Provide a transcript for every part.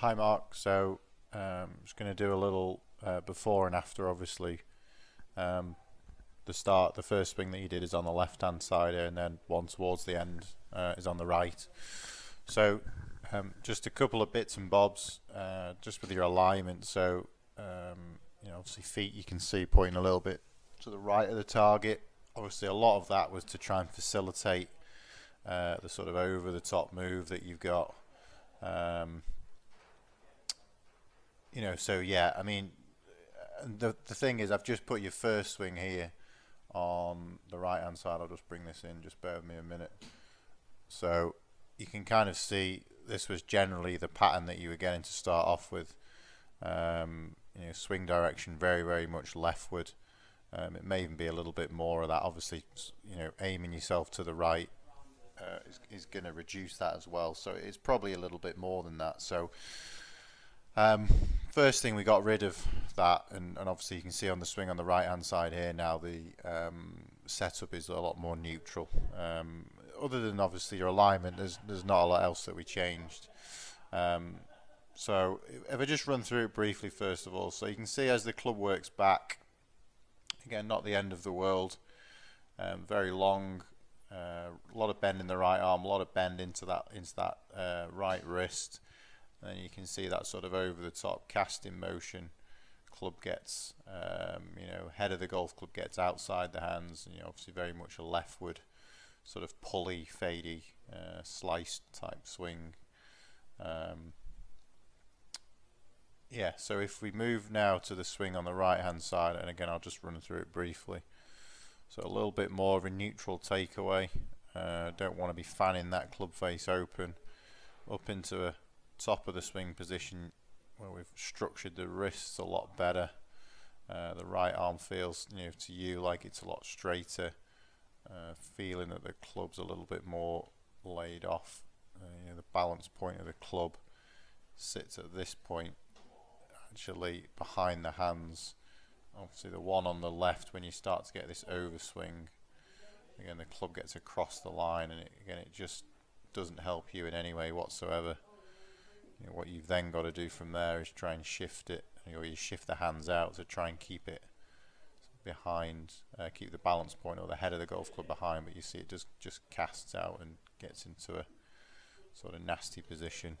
Hi Mark, so I'm just going to do a little before and after. Obviously, um, the first swing that you did is on the left hand side here, and then one towards the end is on the right. So just a couple of bits and bobs just with your alignment. So obviously feet you can see pointing a little bit to the right of the target. Obviously a lot of that was to try and facilitate the sort of over the top move that you've got. Um, so yeah, I mean, the thing is, I've just put your first swing here on the right hand side. I'll just bring this in, just bear with me a minute. So you can kind of see this was generally the pattern that you were getting to start off with. Swing direction very much leftward. It may even be a little bit more of that. Obviously, aiming yourself to the right is going to reduce that as well. So it's probably a little bit more than that. So first thing, we got rid of that, and obviously you can see on the swing on the right hand side here now the setup is a lot more neutral. Other than obviously your alignment, there's not a lot else that we changed. So if I just run through it briefly first of all, so you can see as the club works back, again not the end of the world, very long, a lot of bend in the right arm, a lot of bend into that right wrist. And you can see that sort of over the top casting motion. Club gets, head of the golf club gets outside the hands, and obviously very much a leftward sort of pulley, fadey, sliced type swing. So if we move now to the swing on the right hand side, and again I'll just run through it briefly. So a little bit more of a neutral takeaway. Don't want to be fanning that club face open up into a top of the swing position where we've structured the wrists a lot better. The right arm feels to you like it's a lot straighter, feeling that the club's a little bit more laid off. The balance point of the club sits at this point, actually behind the hands. Obviously the one on the left, when you start to get this overswing, again the club gets across the line, and it just doesn't help you in any way whatsoever. What you've then got to do from there is try and shift it, or you shift the hands out to try and keep it behind, keep the balance point or the head of the golf club behind, but you see it just casts out and gets into a sort of nasty position.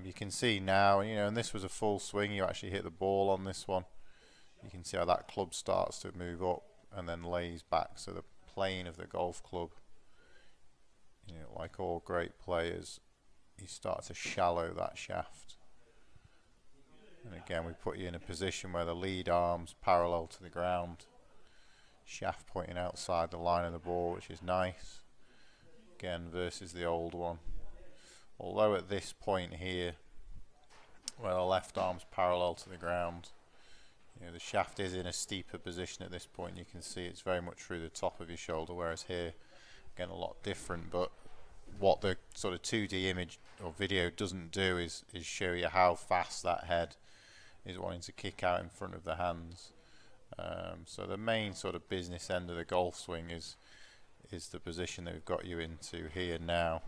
You can see now, and this was a full swing, you actually hit the ball on this one. You can see how that club starts to move up and then lays back, so the plane of the golf club, like all great players, you start to shallow that shaft. And again, we put you in a position where the lead arm's parallel to the ground, shaft pointing outside the line of the ball, which is nice. Again, versus the old one. Although at this point here, where the left arm's parallel to the ground, the shaft is in a steeper position at this point. You can see it's very much through the top of your shoulder, whereas here, again, a lot different. But what the sort of 2D image or video doesn't do is show you how fast that head is wanting to kick out in front of the hands. So the main sort of business end of the golf swing is the position that we've got you into here now,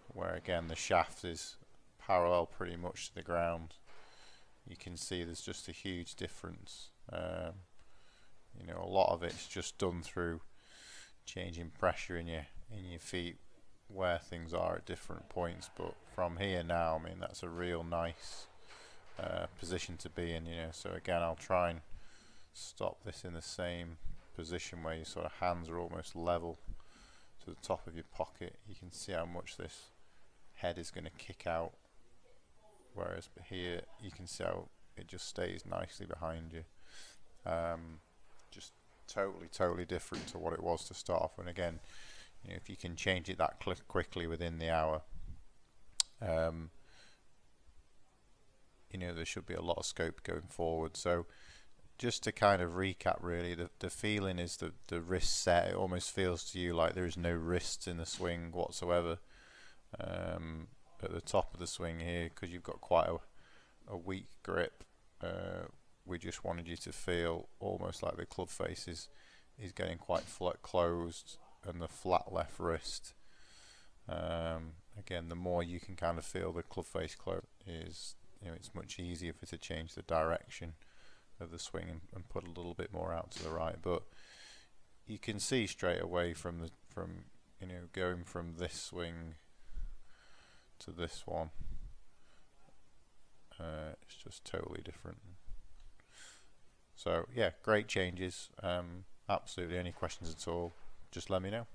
where again the shaft is parallel pretty much to the ground. You can see there's just a huge difference. A lot of it's just done through changing pressure in your feet, where things are at different points. But from here now, I mean, that's a real nice position to be in. So again, I'll try and stop this in the same position where your sort of hands are almost level to the top of your pocket. You can see how much this head is going to kick out, whereas here you can see how it just stays nicely behind you. Just totally different to what it was to start off. And again, if you can change it that quickly within the hour, there should be a lot of scope going forward. So just to kind of recap, really, the feeling is that the wrist set, it almost feels to you like there is no wrists in the swing whatsoever. At the top of the swing here, because you've got quite a weak grip, we just wanted you to feel almost like the club face is getting quite flat closed, and the flat left wrist again, the more you can kind of feel the club face close, is, you know, it's much easier for to change the direction of the swing and put a little bit more out to the right. But you can see straight away from you know, going from this swing to this one, it's just totally different. So yeah, great changes. Absolutely, any questions at all, just let me know.